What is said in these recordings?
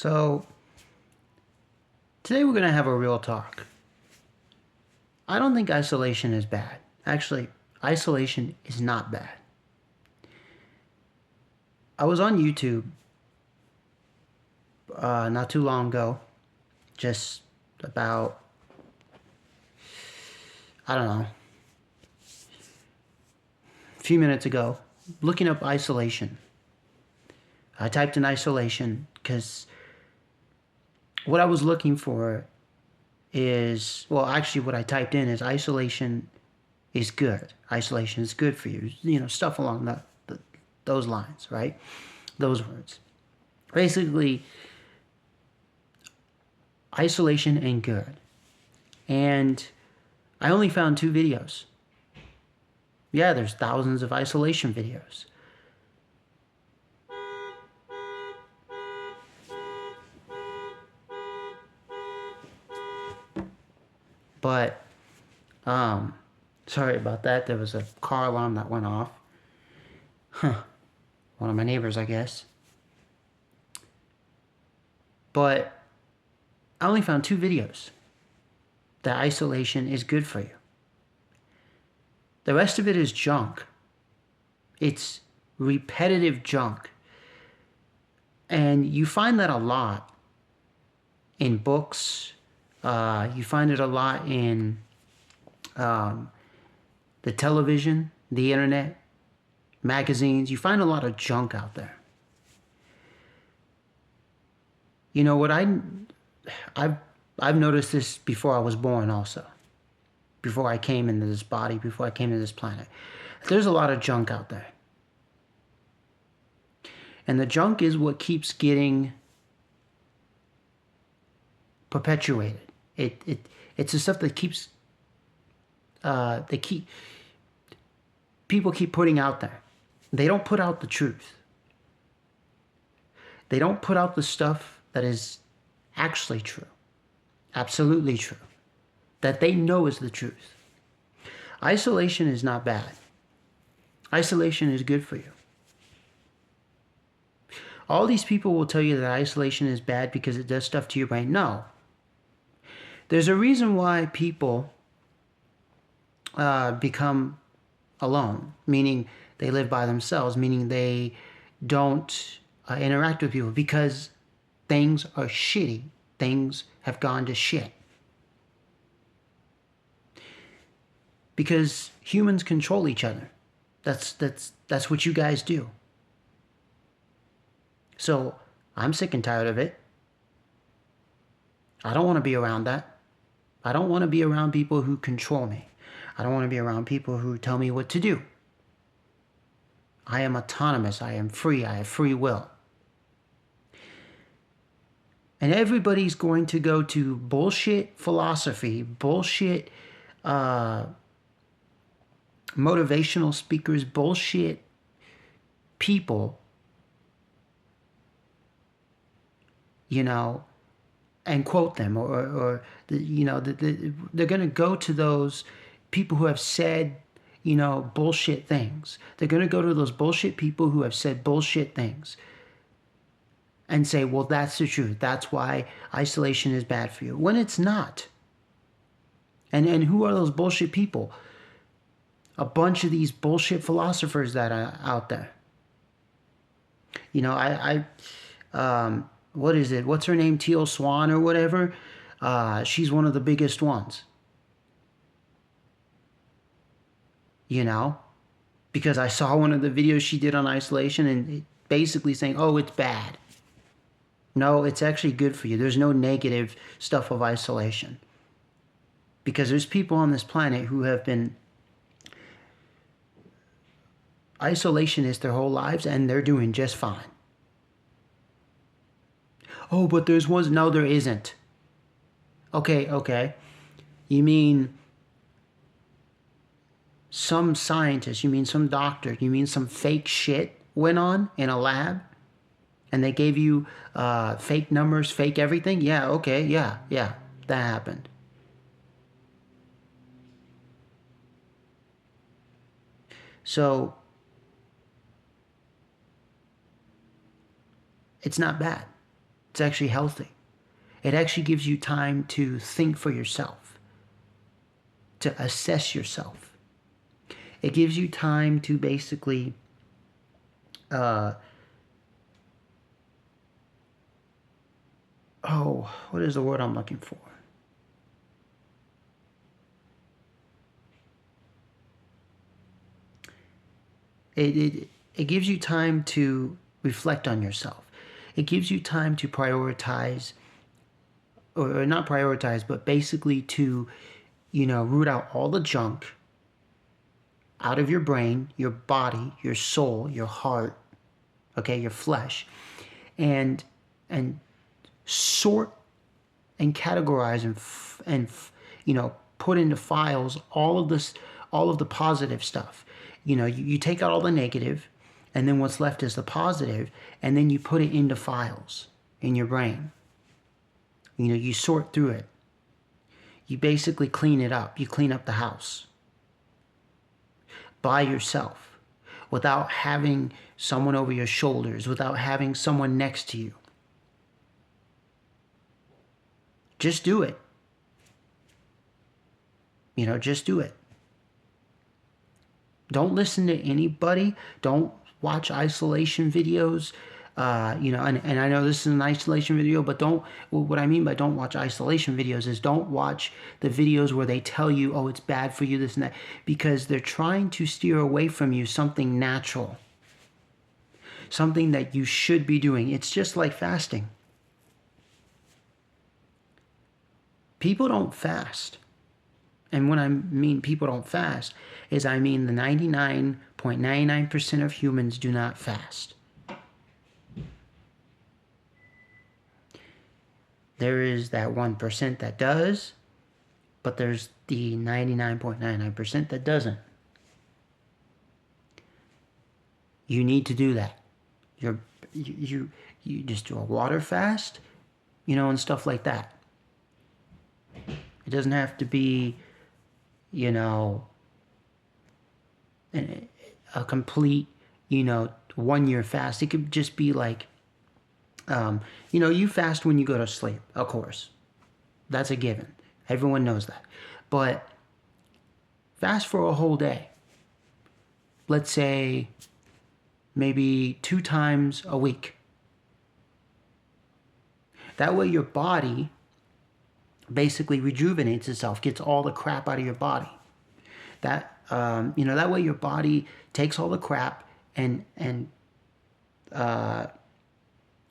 So, today we're going to have a real talk. I don't think isolation is bad. Actually, isolation is not bad. I was on YouTube not too long ago, just about, I don't know, a few minutes ago, looking up isolation. I typed in isolation because what I was looking for is, well, actually, what I typed in is isolation is good. Isolation is good for you. You know, stuff along those lines, right? Those words. Basically, isolation and good. And I only found 2 videos. Yeah, there's thousands of isolation videos. But, sorry about that. There was a car alarm that went off. One of my neighbors, I guess. But I only found 2 videos that isolation is good for you. The rest of it is junk. It's repetitive junk. And you find that a lot in books. You find it a lot in the television, the internet, magazines. You find a lot of junk out there. You know what I've noticed this before I was born also. Before I came into this body, before I came to this planet. There's a lot of junk out there. And the junk is what keeps getting perpetuated. It's the stuff that keeps people keep putting out there. They don't put out the truth. They don't put out the stuff that is actually true. Absolutely true. That they know is the truth. Isolation is not bad. Isolation is good for you. All these people will tell you that isolation is bad because it does stuff to your brain. No. There's a reason why people become alone, meaning they live by themselves, meaning they don't interact with people because things are shitty. Things have gone to shit. Because humans control each other. That's what you guys do. So I'm sick and tired of it. I don't want to be around that. I don't want to be around people who control me. I don't want to be around people who tell me what to do. I am autonomous. I am free. I have free will. And everybody's going to go to bullshit philosophy, bullshit motivational speakers, bullshit people, you know, and quote them, or they're going to go to those people who have said, you know, bullshit things. They're going to go to those bullshit people who have said bullshit things and say, well, that's the truth. That's why isolation is bad for you. When it's not. And who are those bullshit people? A bunch of these bullshit philosophers that are out there. You know, what is it? What's her name? Teal Swan or whatever? She's one of the biggest ones. You know? Because I saw one of the videos she did on isolation and basically saying, oh, it's bad. No, it's actually good for you. There's no negative stuff of isolation. Because there's people on this planet who have been isolationists their whole lives and they're doing just fine. Oh, but there's ones. No, there isn't. Okay. You mean some scientist, you mean some doctor, you mean some fake shit went on in a lab and they gave you fake numbers, fake everything? Yeah, okay, yeah, that happened. So, it's not bad. It's actually healthy. It actually gives you time to think for yourself, to assess yourself. It gives you time to basically what is the word I'm looking for? It gives you time to reflect on yourself. It gives you time to prioritize, or not prioritize, but basically to, root out all the junk out of your brain, your body, your soul, your heart, okay, your flesh, and and sort and categorize and put into files all of the positive stuff. You take out all the negative, and then what's left is the positive, and then you put it into files in your brain. You sort through it. You basically clean it up. You clean up the house by yourself, without having someone over your shoulders, without having someone next to you. Just do it. Just do it. Don't listen to anybody. Don't watch isolation videos. And I know this is an isolation video, but what I mean by don't watch isolation videos is don't watch the videos where they tell you, oh, it's bad for you, this and that, because they're trying to steer away from you something natural, something that you should be doing. It's just like fasting. People don't fast. And when I mean people don't fast, is I mean the 99.99% of humans do not fast. There is that 1% that does, but there's the 99.99% that doesn't. You need to do that. You just do a water fast, and stuff like that. It doesn't have to be, a complete, 1 year fast. It could just be like, you fast when you go to sleep, of course. That's a given. Everyone knows that. But fast for a whole day. Let's say maybe 2 times a week. That way your body basically rejuvenates itself, gets all the crap out of your body. That way your body takes all the crap and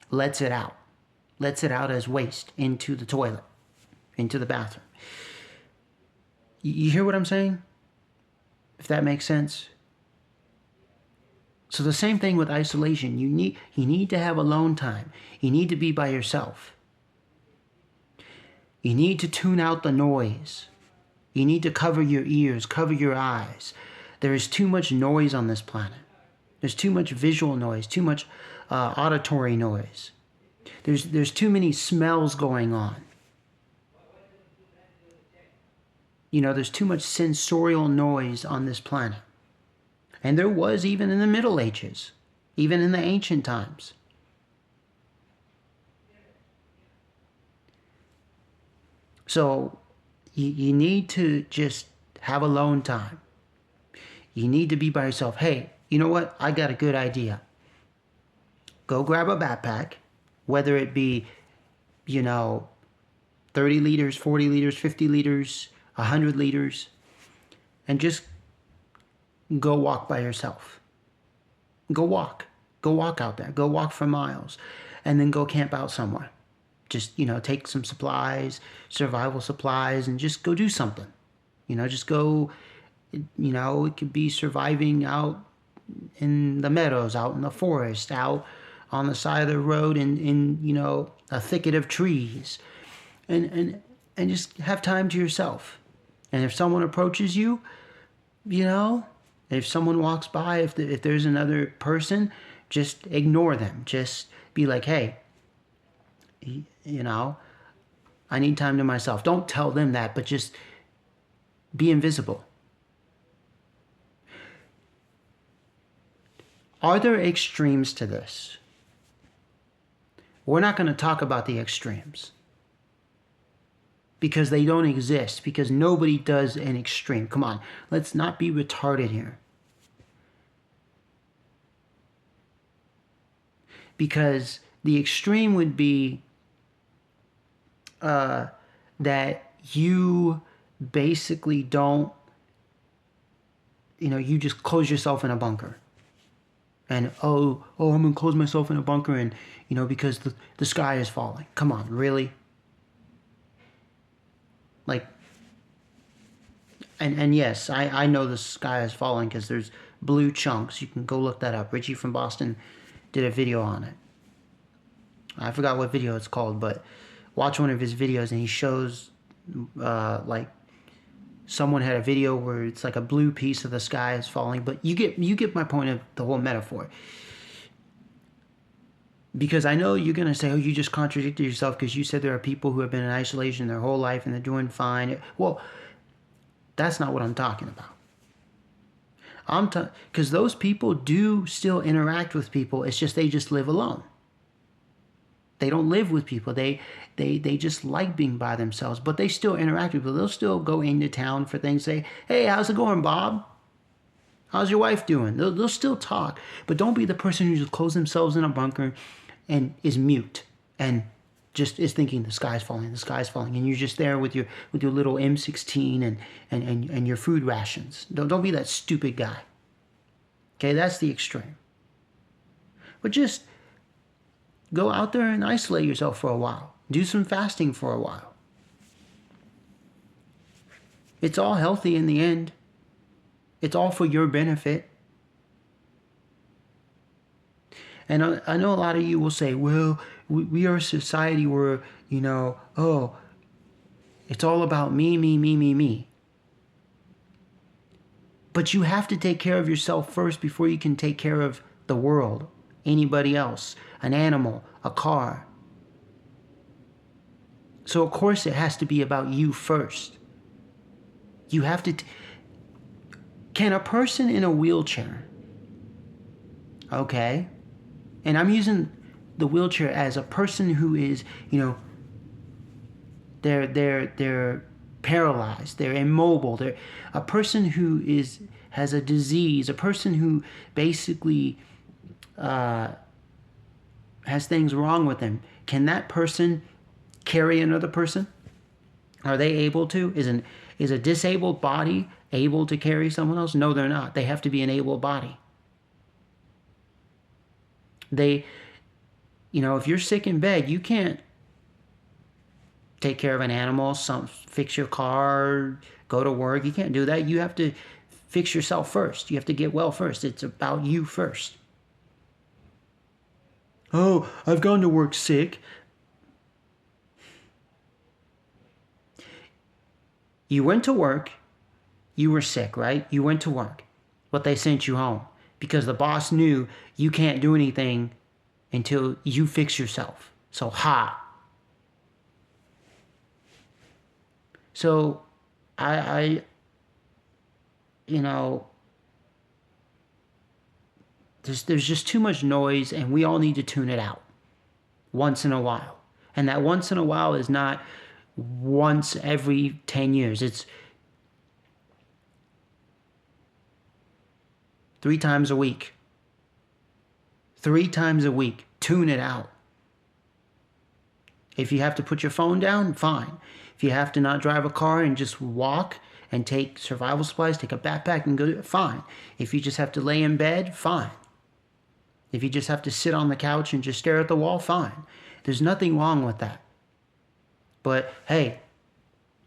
lets it out as waste into the toilet, into the bathroom. You hear what I'm saying? If that makes sense. So the same thing with isolation. You need to have alone time. You need to be by yourself. You need to tune out the noise. You need to cover your ears, cover your eyes. There is too much noise on this planet. There's too much visual noise, too much auditory noise. There's too many smells going on. There's too much sensorial noise on this planet. And there was even in the Middle Ages, even in the ancient times. So you need to just have alone time. You need to be by yourself. Hey, you know what? I got a good idea. Go grab a backpack, whether it be, 30 liters, 40 liters, 50 liters, 100 liters, and just go walk by yourself. Go walk. Go walk out there. Go walk for miles. And then go camp out somewhere. Just, take some supplies, survival supplies, and just go do something. Just go, it could be surviving out in the meadows, out in the forest, out on the side of the road in a thicket of trees. And just have time to yourself. And if someone approaches you, if someone walks by, if there's another person, just ignore them. Just be like, hey, I need time to myself. Don't tell them that, but just be invisible. Are there extremes to this? We're not going to talk about the extremes because they don't exist, because nobody does an extreme. Come on, let's not be retarded here. Because the extreme would be that you basically don't, you just close yourself in a bunker. And, I'm going to close myself in a bunker and, because the sky is falling. Come on, really? Like, and yes, I know the sky is falling because there's blue chunks. You can go look that up. Richie from Boston did a video on it. I forgot what video it's called, but watch one of his videos and he shows like someone had a video where it's like a blue piece of the sky is falling, but you get my point of the whole metaphor. Because I know you're going to say, you just contradicted yourself because you said there are people who have been in isolation their whole life and they're doing fine. Well, that's not what I'm talking about. Because those people do still interact with people. It's just they just live alone. They don't live with people. They just like being by themselves, but they still interact with people. They'll still go into town for things. Say, hey, how's it going, Bob? How's your wife doing? They'll still talk, but don't be the person who just closes themselves in a bunker and is mute and just is thinking the sky's falling, and you're just there with your little M16 and your food rations. Don't be that stupid guy. Okay, that's the extreme. But just go out there and isolate yourself for a while. Do some fasting for a while. It's all healthy in the end. It's all for your benefit. And I know a lot of you will say, well, we are a society where, it's all about me. But you have to take care of yourself first before you can take care of the world, anybody else, an animal, a car. So of course it has to be about you first. You have to... Can a person in a wheelchair, okay, and I'm using the wheelchair as a person who is, they're paralyzed, they're immobile, they're a person who has a disease, a person who basically has things wrong with them. Can that person carry another person? Are they able to? Is a disabled body able to carry someone else? No, they're not. They have to be an able body. If you're sick in bed, you can't take care of an animal, fix your car, go to work. You can't do that. You have to fix yourself first. You have to get well first. It's about you first. Oh, I've gone to work sick. You went to work. You were sick, right? You went to work, but they sent you home because the boss knew you can't do anything until you fix yourself. So, So, there's just too much noise and we all need to tune it out once in a while. And that once in a while is not once every 10 years. It's 3 times a week. 3 times a week. Tune it out. If you have to put your phone down, fine. If you have to not drive a car and just walk and take survival supplies, take a backpack and go, fine. If you just have to lay in bed, fine. If you just have to sit on the couch and just stare at the wall, fine. There's nothing wrong with that. But hey,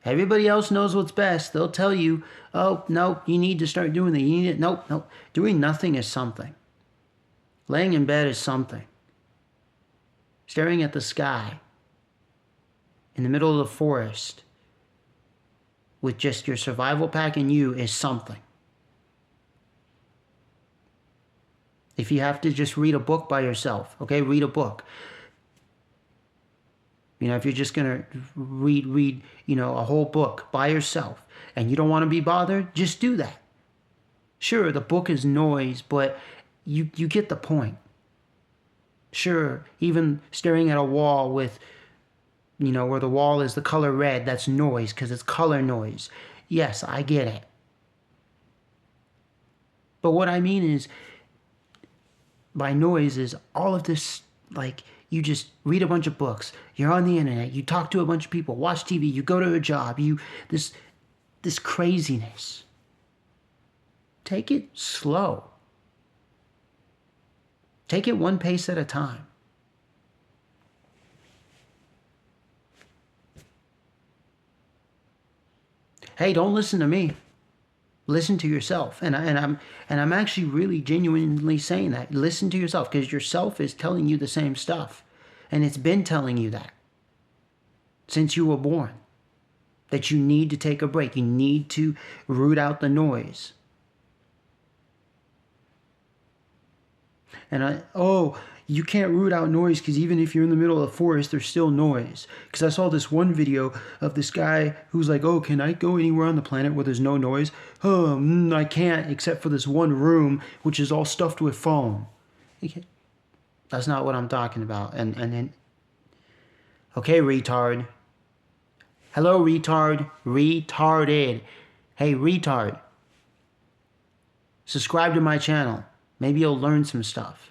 everybody else knows what's best. They'll tell you, oh, no, you need to start doing that. You need it. Nope. Doing nothing is something. Laying in bed is something. Staring at the sky in the middle of the forest with just your survival pack and you is something. If you have to just read a book by yourself, okay, read a book. If you're just going to read, a whole book by yourself and you don't want to be bothered, just do that. Sure, the book is noise, but you get the point. Sure, even staring at a wall with, where the wall is the color red, that's noise because it's color noise. Yes, I get it. But what I mean is, by noise is all of this, like, you just read a bunch of books, you're on the internet, you talk to a bunch of people, watch TV, you go to a job, this craziness. Take it slow. Take it one pace at a time. Hey, don't listen to me. Listen to yourself. And I'm actually really genuinely saying that. Listen to yourself, because yourself is telling you the same stuff. And it's been telling you that since you were born. That you need to take a break. You need to root out the noise. And you can't root out noise because even if you're in the middle of the forest, there's still noise. Because I saw this one video of this guy who's like, oh, can I go anywhere on the planet where there's no noise? Oh, I can't, except for this one room, which is all stuffed with foam. That's not what I'm talking about. And then, okay, retard. Hello, retard. Retarded. Hey, retard. Subscribe to my channel. Maybe you'll learn some stuff.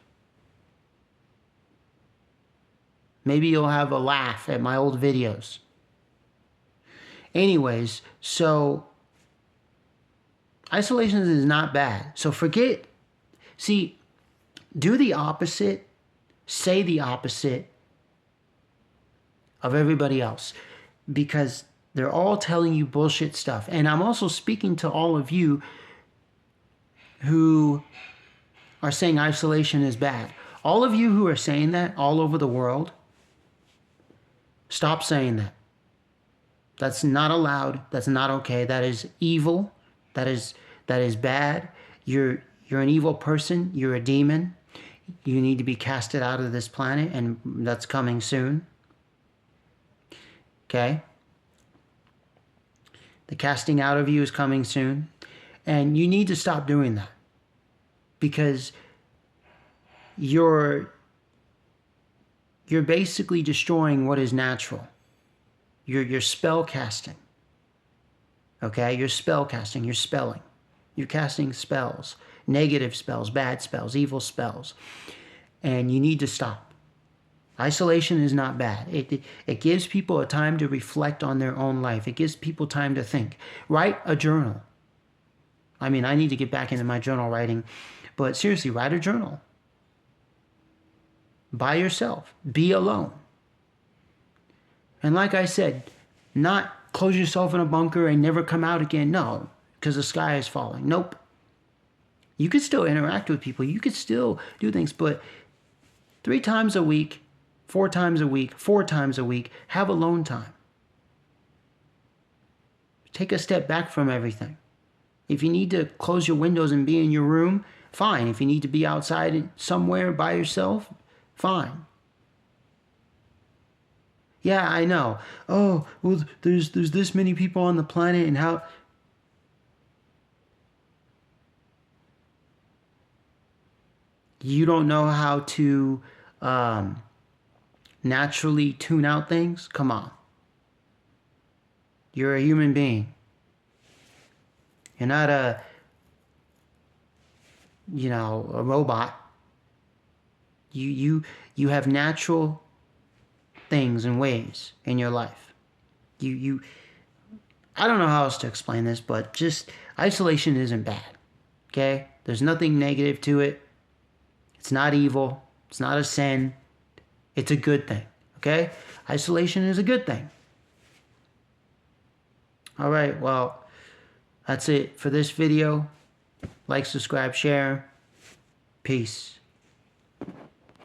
Maybe you'll have a laugh at my old videos. Anyways, so isolation is not bad. So do the opposite, say the opposite of everybody else, because they're all telling you bullshit stuff. And I'm also speaking to all of you who are saying isolation is bad. All of you who are saying that all over the world, stop saying that. That's not allowed. That's not okay. That is evil. That is bad. You're an evil person. You're a demon. You need to be casted out of this planet, and that's coming soon. Okay? The casting out of you is coming soon. And you need to stop doing that. Because you're basically destroying what is natural. You're spell casting. Okay? You're spell casting. You're spelling. You're casting spells. Negative spells, bad spells, evil spells. And you need to stop. Isolation is not bad. It gives people a time to reflect on their own life. It gives people time to think. Write a journal. I mean, I need to get back into my journal writing. But seriously, write a journal. By yourself. Be alone. And like I said, not close yourself in a bunker and never come out again. No, because the sky is falling. Nope. You could still interact with people. You could still do things. But 3 times a week, 4 times a week, 4 times a week, have alone time. Take a step back from everything. If you need to close your windows and be in your room, fine. If you need to be outside somewhere by yourself, fine. Yeah, I know. Oh, well, there's this many people on the planet, and how... You don't know how to naturally tune out things? Come on. You're a human being. You're not a robot. You have natural things and ways in your life. I don't know how else to explain this, but just isolation isn't bad. Okay? There's nothing negative to it. It's not evil. It's not a sin. It's a good thing. Okay? Isolation is a good thing. All right, well, that's it for this video. Like, subscribe, share. Peace.